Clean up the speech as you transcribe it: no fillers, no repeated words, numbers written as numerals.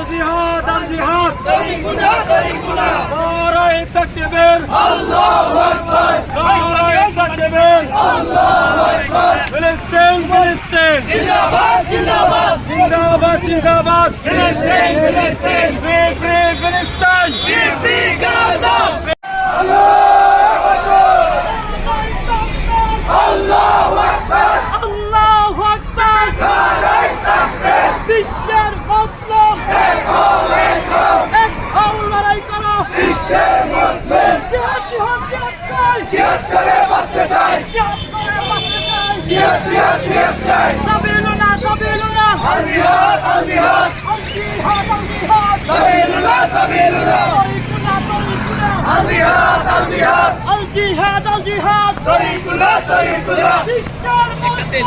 الجهاد الجهاد طريقنا طريقنا نعرة التكبير الله أكبر نعرة التكبير الله أكبر فلسطين فلسطين زندباد زندباد জিন্দাবাদ জিন্দাবাদ فلسطين فلسطين free free ফিলিস্তিন في في غزة الله أكبر আল্লাহু আকবার نعرة التكبير বিশ্বের মুসলিম এক হও লড়াই করো বিশ্বের মুসলিম জিহাদ জিহাদ জিহাদ চাই জিহাদ করে বাঁচতে চাই জিহাদ করে বাঁচতে চাই জিহাদ জিহাদ জিহাদ চাই সাবিলুনা সাবিলুনা আল জিহাদ আল জিহাদ الجهاد الجهاد সাবিলুল্লাহ সাবিলুল্লাহ طريقنا طريقنا আল জিহাদ আল জিহাদ الجهاد الجهاد طريقنا طريقنا বিশ্বের মুসলিম